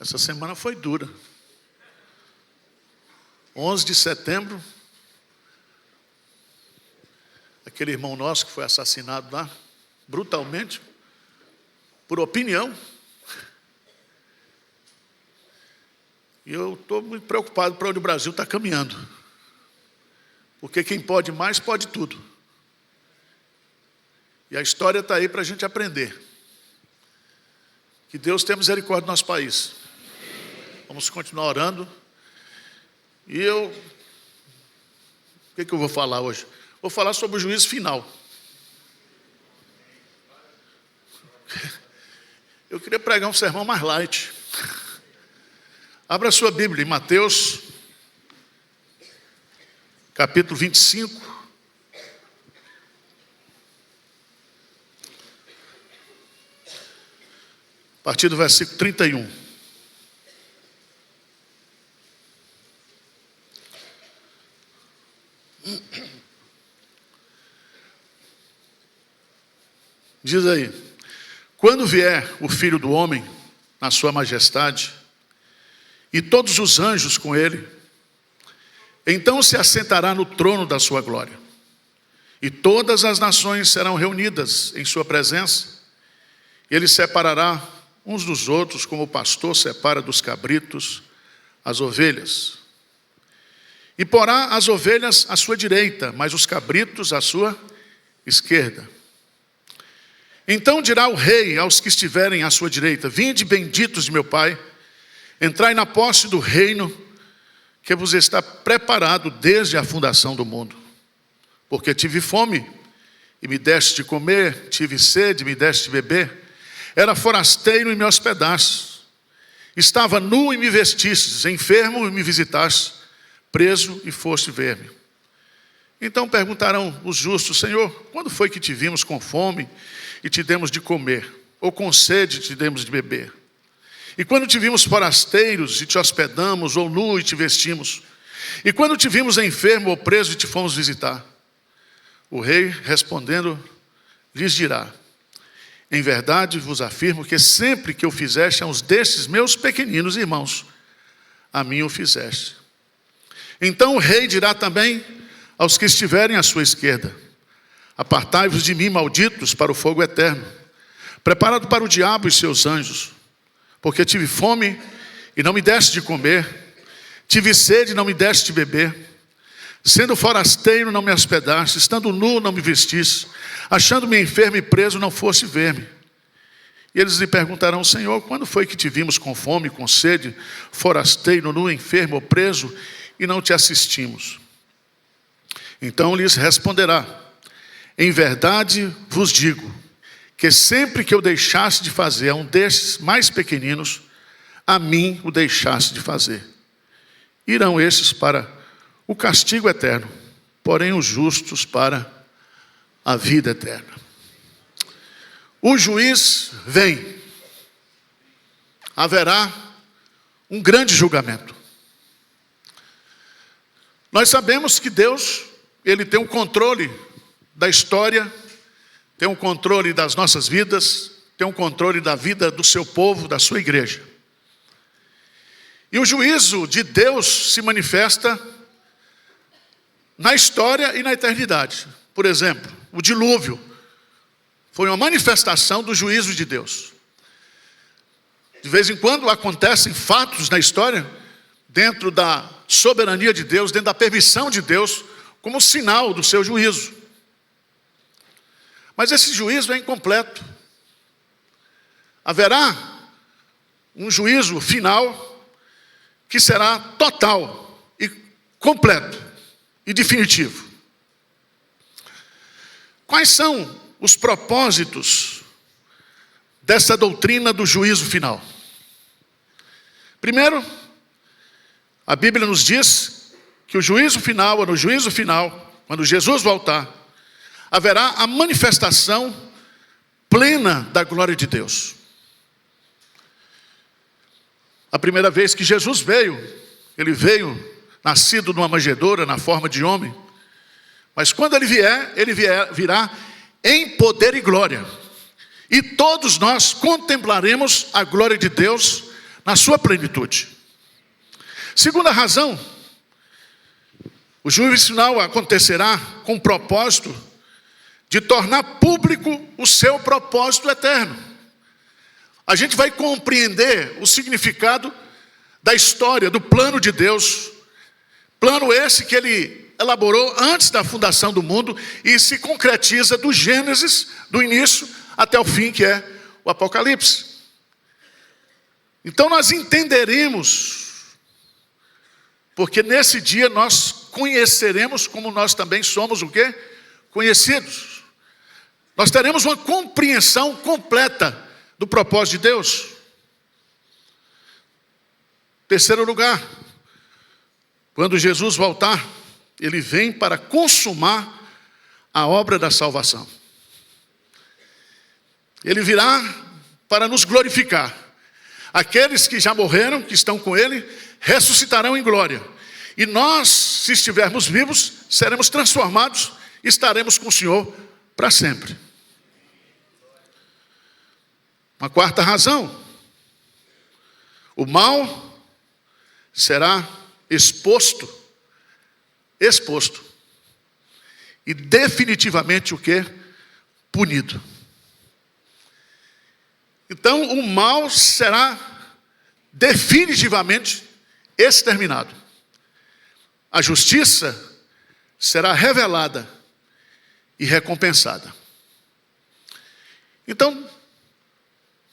Essa semana foi dura. 11 de setembro, aquele irmão nosso que foi assassinado lá, brutalmente, por opinião. E eu estou muito preocupado para onde o Brasil está caminhando. Porque quem pode mais, pode tudo. E a história está aí para a gente aprender. Que Deus tenha misericórdia do nosso país. Vamos continuar orando. E o que eu vou falar hoje? Vou falar sobre o juízo final. Eu queria pregar um sermão mais light. Abra a sua Bíblia em Mateus, capítulo 25. A partir do versículo 31. Diz aí: quando vier o Filho do Homem na sua majestade, e todos os anjos com ele, então se assentará no trono da sua glória, e todas as nações serão reunidas em sua presença, e ele separará uns dos outros, como o pastor separa dos cabritos as ovelhas. E porá as ovelhas à sua direita, mas os cabritos à sua esquerda. Então dirá o rei aos que estiverem à sua direita: vinde, benditos de meu Pai, entrai na posse do reino que vos está preparado desde a fundação do mundo. Porque tive fome e me deste de comer, tive sede e me deste de beber, era forasteiro e me hospedastes, estava nu e me vestistes, enfermo e me visitastes, preso e foste ver-me. Então perguntarão os justos: Senhor, quando foi que te vimos com fome e te demos de comer, ou com sede e te demos de beber? E quando te vimos forasteiros e te hospedamos, ou nu e te vestimos? E quando te vimos enfermo ou preso e te fomos visitar? O rei, respondendo, lhes dirá: em verdade vos afirmo que sempre que eu fizeste a uns destes meus pequeninos irmãos, a mim o fizeste. Então o rei dirá também aos que estiverem à sua esquerda: apartai-vos de mim, malditos, para o fogo eterno, preparado para o diabo e seus anjos. Porque tive fome e não me deste de comer, tive sede e não me deste de beber, sendo forasteiro não me hospedaste, estando nu não me vestiste, achando-me enfermo e preso não foste ver-me. E eles lhe perguntarão: Senhor, quando foi que te vimos com fome, com sede, forasteiro, nu, enfermo ou preso, e não te assistimos? Então lhes responderá: em verdade vos digo, que sempre que eu deixasse de fazer a um destes mais pequeninos, a mim o deixasse de fazer. Irão estes para o castigo eterno, porém os justos para a vida eterna. O juiz vem. Haverá um grande julgamento. Nós sabemos que Deus, Ele tem um controle da história, tem um controle das nossas vidas, tem um controle da vida do seu povo, da sua igreja. E o juízo de Deus se manifesta na história e na eternidade. Por exemplo, o dilúvio foi uma manifestação do juízo de Deus. De vez em quando acontecem fatos na história, dentro da soberania de Deus, dentro da permissão de Deus, como sinal do seu juízo. Mas esse juízo é incompleto. Haverá um juízo final que será total e completo e definitivo. Quais são os propósitos dessa doutrina do juízo final? Primeiro, a Bíblia nos diz que o juízo final, ou no juízo final, quando Jesus voltar, haverá a manifestação plena da glória de Deus. A primeira vez que Jesus veio, ele veio nascido numa manjedoura, na forma de homem. Mas quando ele virá em poder e glória. E todos nós contemplaremos a glória de Deus na sua plenitude. Segunda razão, o juízo final acontecerá com o propósito de tornar público o seu propósito eterno. A gente vai compreender o significado da história, do plano de Deus. Plano esse que ele elaborou antes da fundação do mundo e se concretiza do Gênesis, do início até o fim, que é o Apocalipse. Então nós entenderemos, porque nesse dia nós conheceremos como nós também somos o quê? Conhecidos. Nós teremos uma compreensão completa do propósito de Deus. Terceiro lugar, quando Jesus voltar, ele vem para consumar a obra da salvação. Ele virá para nos glorificar. Aqueles que já morreram, que estão com ele, ressuscitarão em glória. E nós, se estivermos vivos, seremos transformados e estaremos com o Senhor para sempre. Uma quarta razão, o mal será exposto e definitivamente o quê? Punido. Então o mal será definitivamente exterminado. A justiça será revelada e recompensada. Então,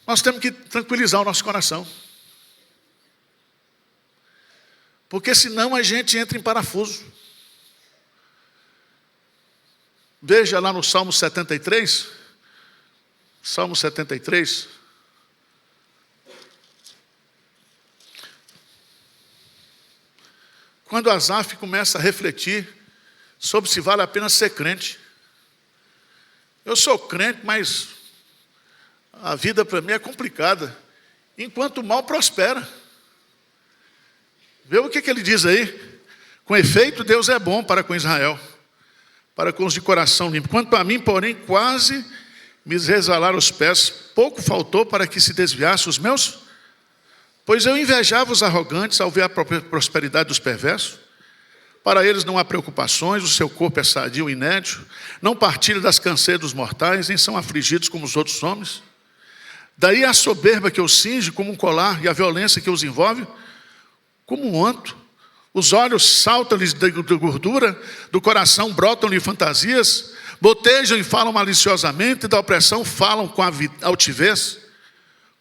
nós temos que tranquilizar o nosso coração. Porque senão a gente entra em parafuso. Veja lá no Salmo 73. Salmo 73. Quando Asaf começa a refletir sobre se vale a pena ser crente. Eu sou crente, mas a vida para mim é complicada, enquanto o mal prospera. Vê o que ele diz aí? Com efeito, Deus é bom para com Israel, para com os de coração limpo. Quanto a mim, porém, quase me resvalaram os pés, pouco faltou para que se desviasse os meus. Pois eu invejava os arrogantes ao ver a prosperidade dos perversos. Para eles não há preocupações, o seu corpo é sadio e inédito, não partilham das canseiras dos mortais, nem são afligidos como os outros homens. Daí a soberba que os cinge como um colar e a violência que os envolve como um manto. Os olhos saltam-lhes de gordura, do coração brotam-lhe fantasias, botejam e falam maliciosamente, da opressão falam com altivez.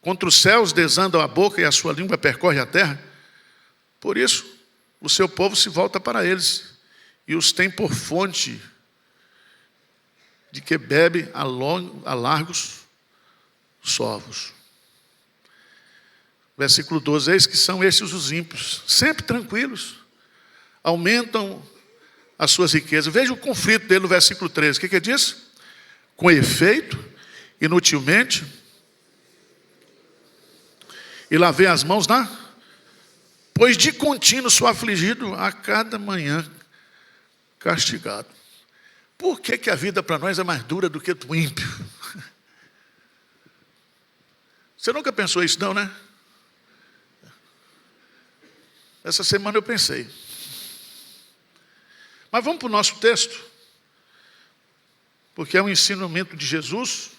Contra os céus desandam a boca e a sua língua percorre a terra. Por isso, o seu povo se volta para eles e os tem por fonte de que bebe a largos sovos. Versículo 12, eis que são estes os ímpios, sempre tranquilos, aumentam as suas riquezas. Veja o conflito dele no versículo 13, o que diz? Com efeito, inutilmente, e lavei as mãos pois de contínuo sou afligido a cada manhã castigado. Por que a vida para nós é mais dura do que o ímpio? Você nunca pensou isso não, né? Essa semana eu pensei. Mas vamos para o nosso texto, porque é um ensinamento de Jesus,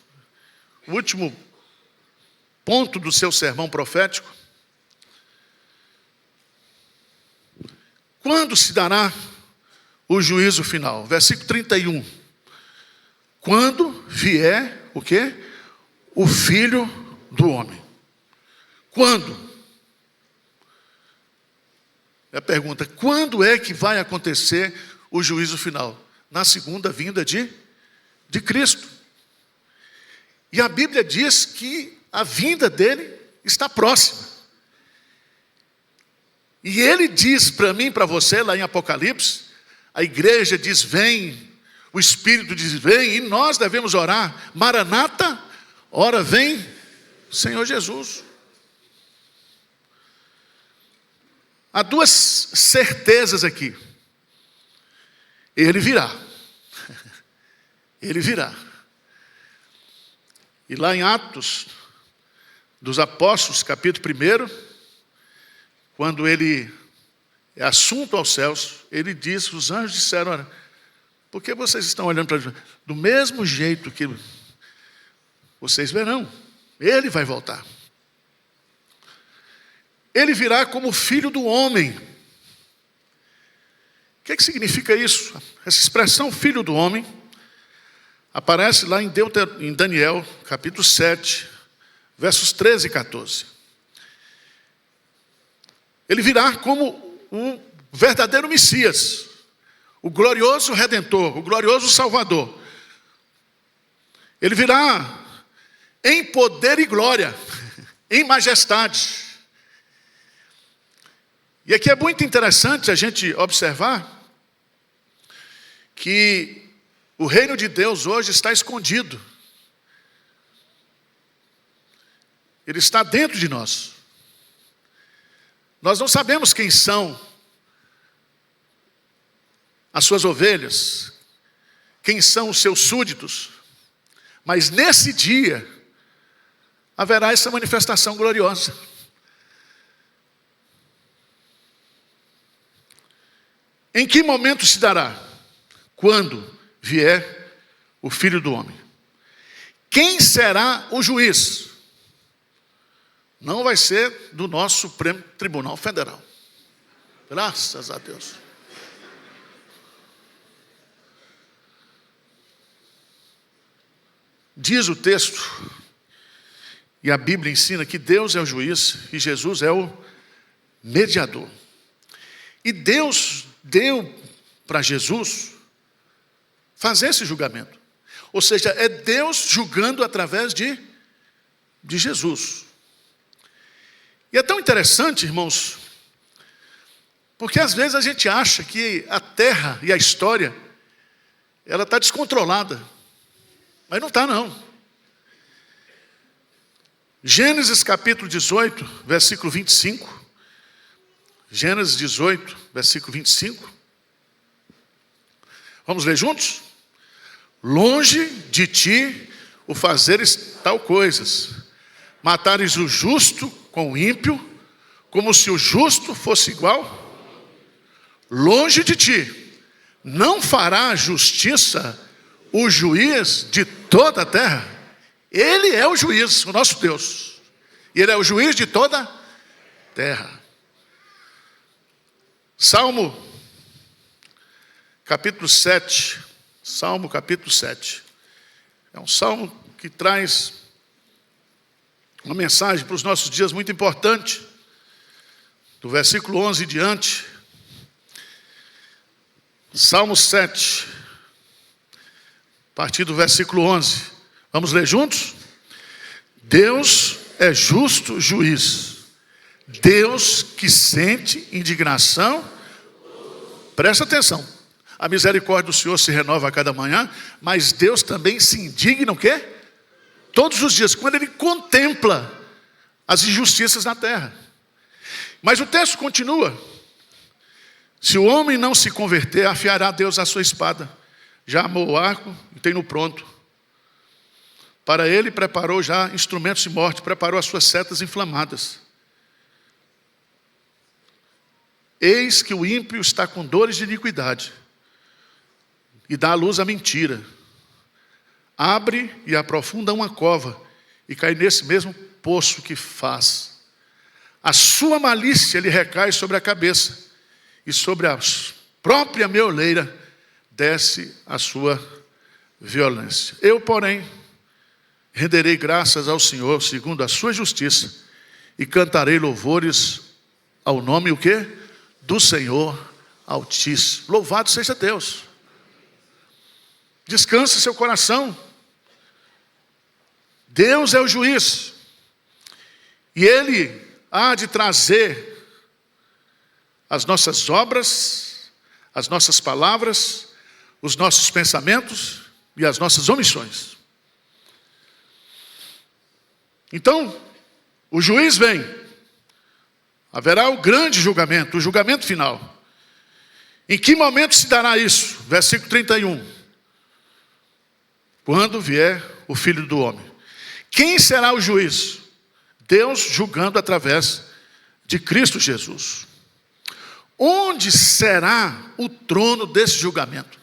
o último ponto do seu sermão profético. Quando se dará o juízo final? Versículo 31. Quando vier o quê? O Filho do Homem. Quando? É a pergunta, quando é que vai acontecer o juízo final? Na segunda vinda de Cristo. E a Bíblia diz que a vinda dele está próxima. E ele diz para mim, para você, lá em Apocalipse, a igreja diz vem, o Espírito diz vem, e nós devemos orar, Maranata, ora vem, Senhor Jesus. Há duas certezas aqui. Ele virá. Ele virá. E lá em Atos dos Apóstolos, capítulo 1, quando ele é assunto aos céus, ele diz, os anjos disseram, olha, por que vocês estão olhando para Jesus? Do mesmo jeito que vocês verão, ele vai voltar. Ele virá como filho do homem. O que significa isso? Essa expressão filho do homem aparece lá em Daniel, capítulo 7, versos 13 e 14. Ele virá como um verdadeiro Messias, o glorioso Redentor, o glorioso Salvador. Ele virá em poder e glória, em majestade. E aqui é muito interessante a gente observar que o reino de Deus hoje está escondido. Ele está dentro de nós. Nós não sabemos quem são as suas ovelhas, quem são os seus súditos, mas nesse dia haverá essa manifestação gloriosa. Em que momento se dará? Quando vier o Filho do Homem. Quem será o juiz? Não vai ser do nosso Supremo Tribunal Federal. Graças a Deus. Diz o texto, e a Bíblia ensina que Deus é o juiz e Jesus é o mediador. E Deus deu para Jesus fazer esse julgamento. Ou seja, é Deus julgando através de Jesus. E é tão interessante, irmãos, porque às vezes a gente acha que a terra e a história, ela está descontrolada. Mas não está, não. Gênesis capítulo 18, versículo 25. Gênesis 18, versículo 25. Vamos ler juntos? Longe de ti o fazeres tal coisas, matares o justo com o ímpio, como se o justo fosse igual. Longe de ti, não fará justiça o juiz de toda a terra. Ele é o juiz, o nosso Deus. E ele é o juiz de toda a terra. Salmo capítulo 7. Salmo capítulo 7. É um salmo que traz uma mensagem para os nossos dias muito importante. Do versículo 11 em diante. Salmo 7. A partir do versículo 11. Vamos ler juntos? Deus é justo juiz. Deus que sente indignação. Presta atenção. A misericórdia do Senhor se renova a cada manhã, mas Deus também se indigna o quê? Todos os dias, quando Ele contempla as injustiças na terra. Mas o texto continua. Se o homem não se converter, afiará Deus a sua espada. Já amou o arco e tem no pronto. Para ele preparou já instrumentos de morte, preparou as suas setas inflamadas. Eis que o ímpio está com dores de iniquidade e dá à luz a mentira. Abre e aprofunda uma cova e cai nesse mesmo poço que faz. A sua malícia lhe recai sobre a cabeça e sobre a própria meoleira desce a sua violência. Eu, porém, renderei graças ao Senhor segundo a sua justiça e cantarei louvores ao nome o quê? Do Senhor Altíssimo. Louvado seja Deus. Descanse seu coração. Deus é o juiz. E Ele há de trazer as nossas obras, as nossas palavras, os nossos pensamentos e as nossas omissões. Então, o juiz vem. Haverá o grande julgamento, o julgamento final. Em que momento se dará isso? Versículo 31. Quando vier o Filho do Homem. Quem será o juiz? Deus julgando através de Cristo Jesus. Onde será o trono desse julgamento?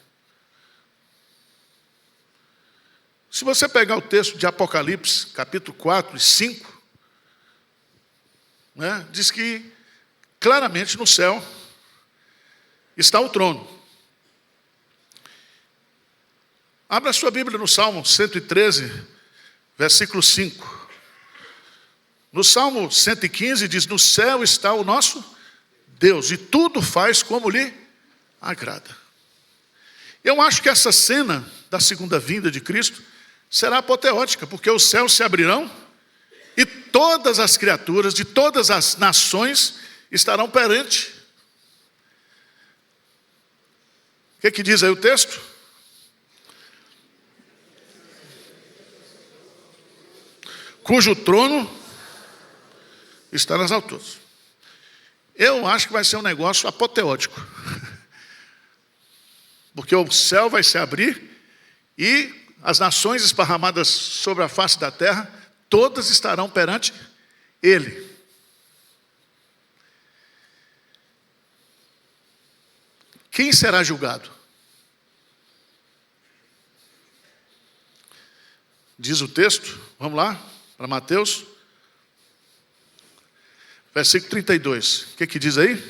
Se você pegar o texto de Apocalipse, capítulo 4 e 5, né, diz que claramente no céu está o trono. Abra a sua Bíblia no Salmo 113, versículo 5. No Salmo 115 diz: no céu está o nosso Deus, e tudo faz como lhe agrada. Eu acho que essa cena da segunda vinda de Cristo será apoteótica, porque os céus se abrirão e todas as criaturas de todas as nações estarão perante. O que diz aí o texto? Cujo trono está nas alturas. Eu acho que vai ser um negócio apoteótico. Porque o céu vai se abrir e as nações esparramadas sobre a face da terra, todas estarão perante Ele. Quem será julgado? Diz o texto, vamos lá, para Mateus, versículo 32. O que diz aí?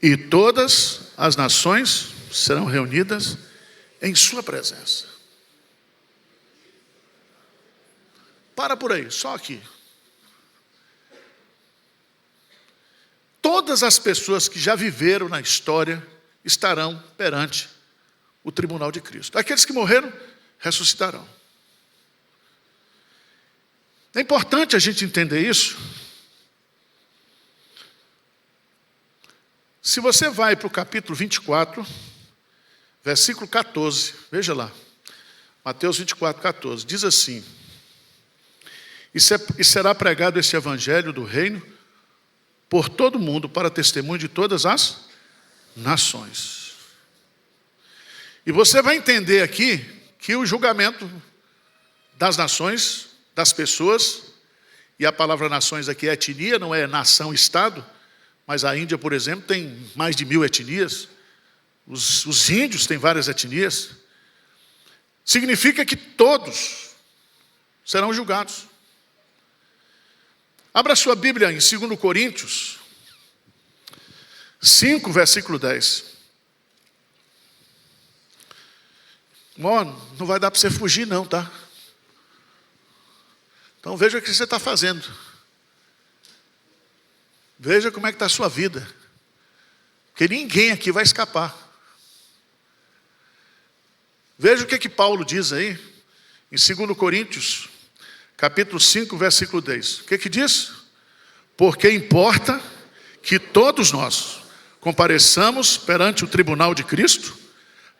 E todas as nações serão reunidas em sua presença. Para por aí, só aqui. Todas as pessoas que já viveram na história estarão perante o tribunal de Cristo. Aqueles que morreram, ressuscitarão. É importante a gente entender isso. Se você vai para o capítulo 24, versículo 14, veja lá. Mateus 24, 14, diz assim: e será pregado esse evangelho do reino por todo mundo, para testemunho de todas as nações. E você vai entender aqui que o julgamento das nações, das pessoas, e a palavra nações aqui é etnia, não é nação-estado, mas a Índia, por exemplo, tem mais de 1000 etnias, os índios têm várias etnias, significa que todos serão julgados. Abra sua Bíblia em 2 Coríntios 5, versículo 10. Não vai dar para você fugir não, tá? Então veja o que você está fazendo. Veja como é que está a sua vida. Porque ninguém aqui vai escapar. Veja o que Paulo diz aí, em 2 Coríntios, capítulo 5, versículo 10. O que diz? Porque importa que todos nós compareçamos perante o tribunal de Cristo,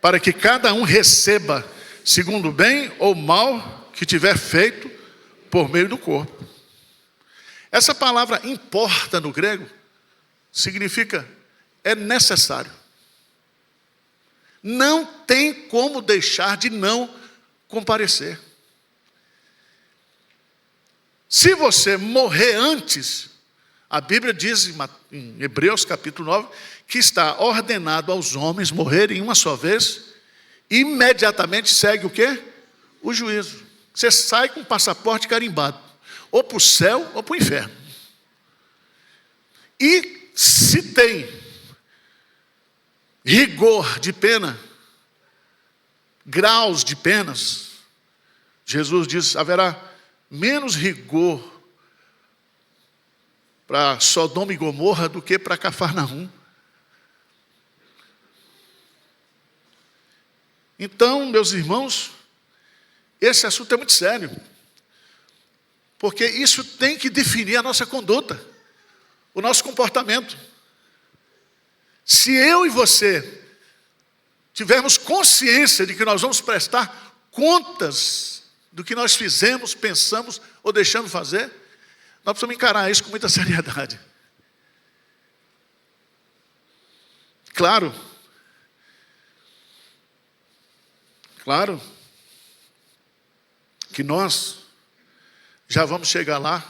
para que cada um receba segundo o bem ou mal que tiver feito por meio do corpo. Essa palavra importa no grego significa é necessário. Não tem como deixar de não comparecer. Se você morrer antes, a Bíblia diz em Hebreus capítulo 9, que está ordenado aos homens morrerem uma só vez, e imediatamente segue o quê? O juízo. Você sai com o passaporte carimbado, ou para o céu ou para o inferno. E se tem rigor de pena, graus de penas, Jesus diz, haverá menos rigor para Sodoma e Gomorra do que para Cafarnaum. Então, meus irmãos, esse assunto é muito sério, porque isso tem que definir a nossa conduta, o nosso comportamento. Se eu e você tivermos consciência de que nós vamos prestar contas do que nós fizemos, pensamos ou deixamos fazer, nós precisamos encarar isso com muita seriedade. Claro que nós já vamos chegar lá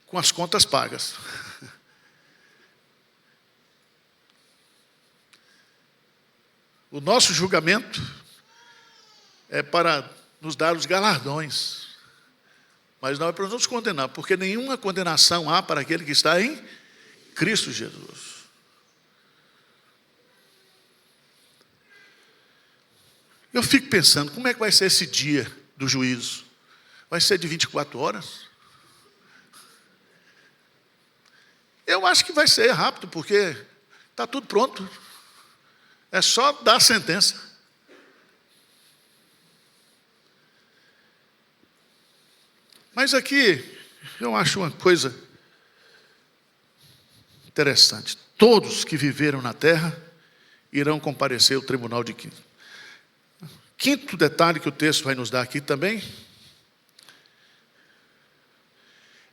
com as contas pagas. O nosso julgamento é para nos dar os galardões, mas não é para nos condenar, porque nenhuma condenação há para aquele que está em Cristo Jesus. Eu fico pensando, como é que vai ser esse dia do juízo? Vai ser de 24 horas? Eu acho que vai ser rápido, porque está tudo pronto. É só dar a sentença. Mas aqui, eu acho uma coisa interessante. Todos que viveram na terra irão comparecer ao tribunal de Cristo. Quinto detalhe que o texto vai nos dar aqui também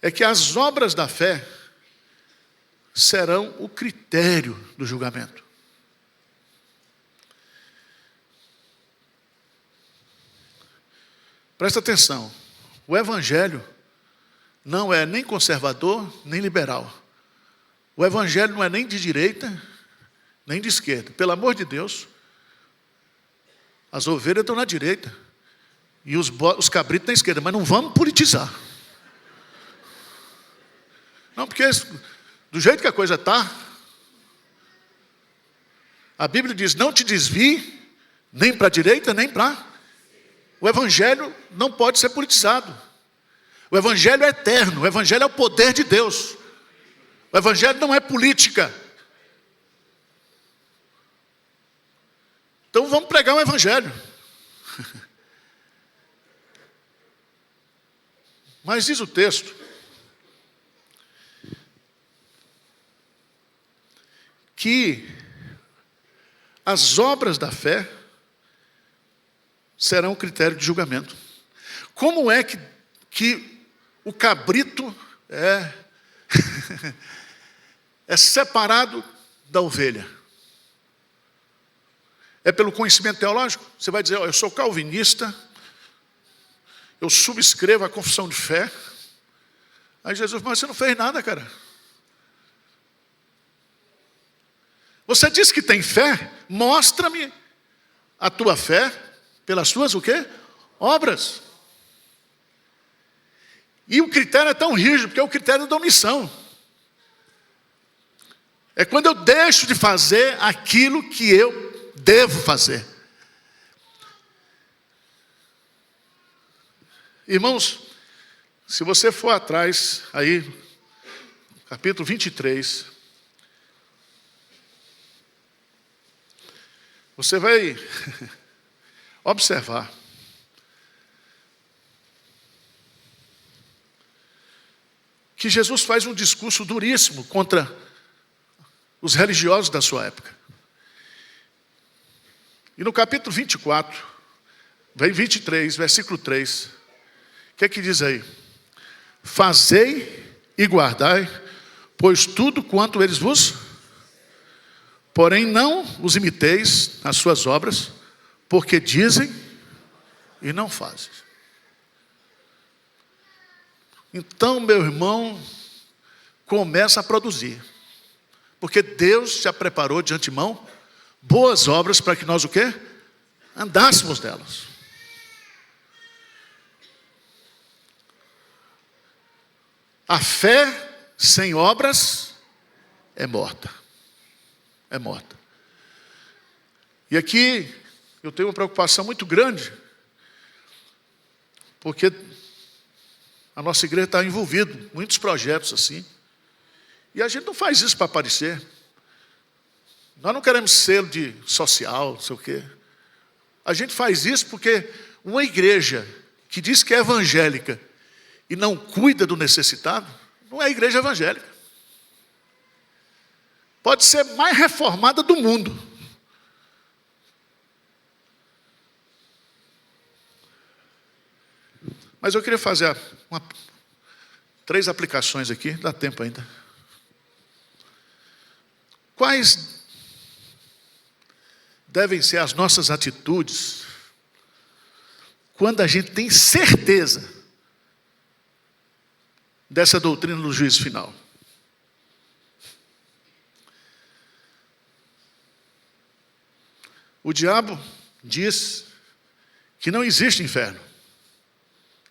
é que as obras da fé serão o critério do julgamento. Presta atenção, o evangelho não é nem conservador, nem liberal. O evangelho não é nem de direita, nem de esquerda. Pelo amor de Deus, as ovelhas estão na direita e os cabritos na esquerda, mas não vamos politizar. Não, porque do jeito que a coisa está, a Bíblia diz, não te desvie, nem para a direita, nem para... O evangelho não pode ser politizado. O evangelho é eterno, o evangelho é o poder de Deus. O evangelho não é política. Então vamos pregar o evangelho. Mas diz o texto que as obras da fé serão critério de julgamento. Como é que o cabrito é separado da ovelha? É pelo conhecimento teológico? Você vai dizer, eu sou calvinista, eu subscrevo a confissão de fé. Aí Jesus, mas você não fez nada, cara. Você disse que tem fé, mostra-me a tua fé pelas suas o quê? Obras. E o critério é tão rígido, porque é o critério da omissão. É quando eu deixo de fazer aquilo que eu devo fazer. Irmãos, se você for atrás, aí, capítulo 23, você vai observar que Jesus faz um discurso duríssimo contra os religiosos da sua época. E no capítulo 24, vem 23, versículo 3, o que é que diz aí? Fazei e guardai, pois tudo quanto eles vos... Porém não os imiteis nas suas obras, porque dizem e não fazem. Então, meu irmão, começa a produzir. Porque Deus já preparou de antemão boas obras para que nós o quê? Andássemos delas. A fé sem obras é morta. É morta. E aqui eu tenho uma preocupação muito grande, porque a nossa igreja está envolvida em muitos projetos assim, e a gente não faz isso para aparecer. Nós não queremos selo de social, não sei o quê. A gente faz isso porque uma igreja que diz que é evangélica e não cuida do necessitado, não é igreja evangélica. Pode ser mais reformada do mundo. Mas eu queria fazer 3 aplicações aqui, dá tempo ainda. Quais devem ser as nossas atitudes quando a gente tem certeza dessa doutrina do juízo final? O diabo diz que não existe inferno,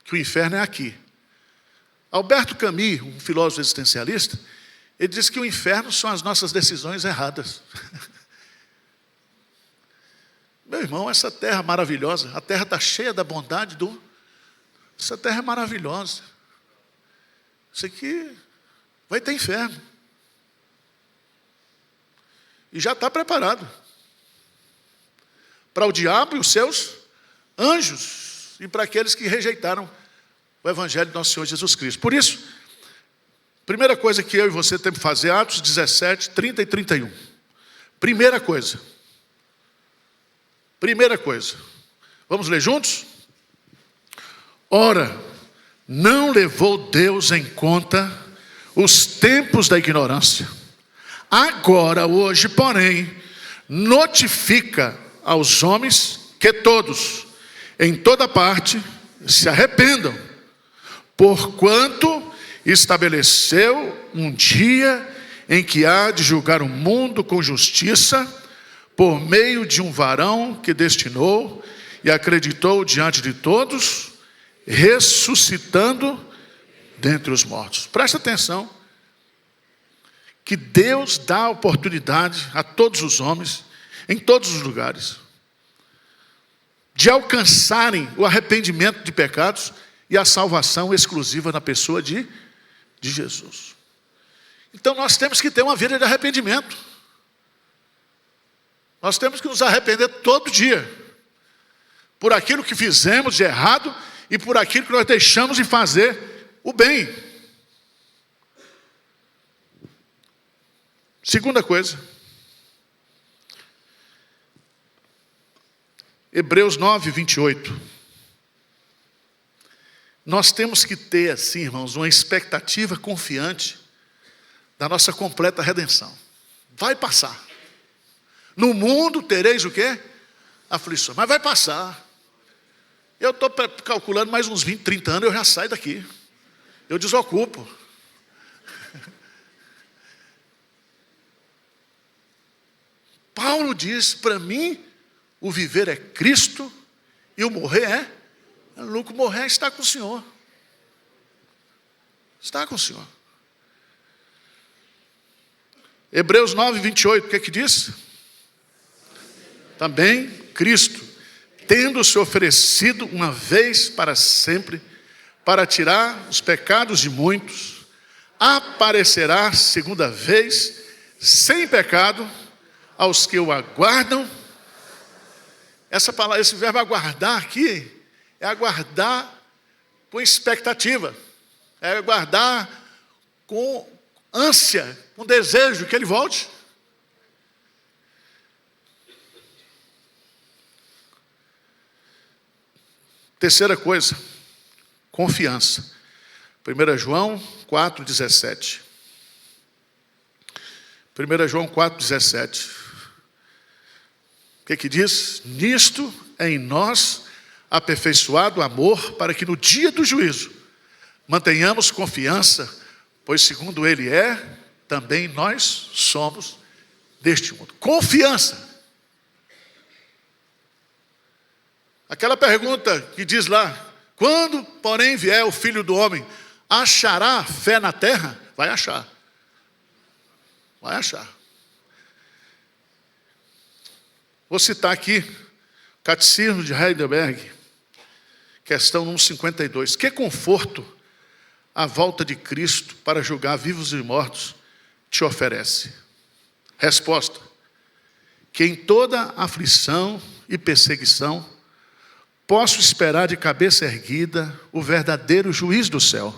que o inferno é aqui. Alberto Camus, um filósofo existencialista, ele diz que o inferno são as nossas decisões erradas. Meu irmão, essa terra maravilhosa, a terra está cheia da bondade do... Essa terra é maravilhosa. Isso aqui vai ter inferno. E já está preparado para o diabo e os seus anjos e para aqueles que rejeitaram o evangelho do nosso Senhor Jesus Cristo. Por isso, primeira coisa que eu e você temos que fazer, Atos 17, 30 e 31. Primeira coisa. Vamos ler juntos? Ora, não levou Deus em conta os tempos da ignorância. Agora, hoje, porém, notifica aos homens que todos, em toda parte, se arrependam, porquanto estabeleceu um dia em que há de julgar o mundo com justiça, por meio de um varão que destinou e acreditou diante de todos, ressuscitando dentre os mortos. Presta atenção, que Deus dá oportunidade a todos os homens, em todos os lugares, de alcançarem o arrependimento de pecados e a salvação exclusiva na pessoa de Jesus. Então nós temos que ter uma vida de arrependimento. Nós temos que nos arrepender todo dia, por aquilo que fizemos de errado e por aquilo que nós deixamos de fazer o bem. Segunda coisa, Hebreus 9, 28. Nós temos que ter, assim, irmãos, uma expectativa confiante da nossa completa redenção. Vai passar. No mundo tereis o quê? Aflições, mas vai passar. Eu estou calculando mais uns 20, 30 anos, eu já saio daqui. Eu desocupo. Paulo diz, para mim, o viver é Cristo e o morrer é lucro. Morrer é estar com o Senhor. Está com o Senhor. Hebreus 9, 28, o que é que diz? Também Cristo, tendo-se oferecido uma vez para sempre, para tirar os pecados de muitos, aparecerá segunda vez, sem pecado, aos que o aguardam. Essa palavra, esse verbo aguardar aqui, é aguardar com expectativa, é aguardar com ânsia, com desejo que ele volte. Terceira coisa, confiança. 1 João 4, 17. 1 João 4, 17. O que diz? Nisto é em nós aperfeiçoado o amor, para que no dia do juízo mantenhamos confiança, pois segundo ele é, também nós somos deste mundo. Confiança. Aquela pergunta que diz lá, quando porém vier o Filho do Homem, achará fé na terra? Vai achar. Vai achar. Vou citar aqui, Catecismo de Heidelberg, questão 152. Que conforto a volta de Cristo para julgar vivos e mortos te oferece? Resposta: que em toda aflição e perseguição posso esperar de cabeça erguida o verdadeiro juiz do céu,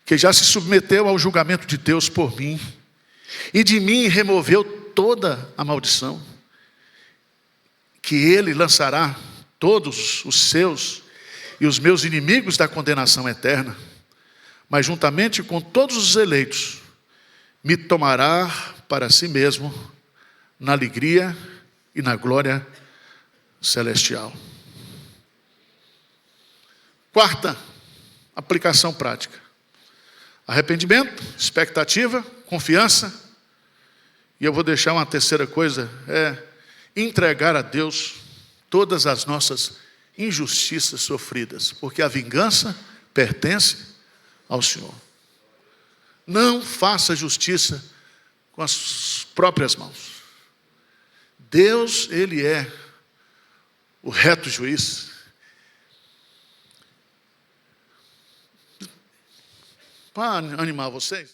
que já se submeteu ao julgamento de Deus por mim, e de mim removeu toda a maldição, que ele lançará todos os seus e os meus inimigos da condenação eterna, mas juntamente com todos os eleitos, me tomará para si mesmo na alegria e na glória celestial. Quarta aplicação prática. Arrependimento, expectativa, confiança. E eu vou deixar uma terceira coisa, entregar a Deus todas as nossas injustiças sofridas, porque a vingança pertence ao Senhor. Não faça justiça com as próprias mãos. Deus, Ele é o reto juiz. Para animar vocês.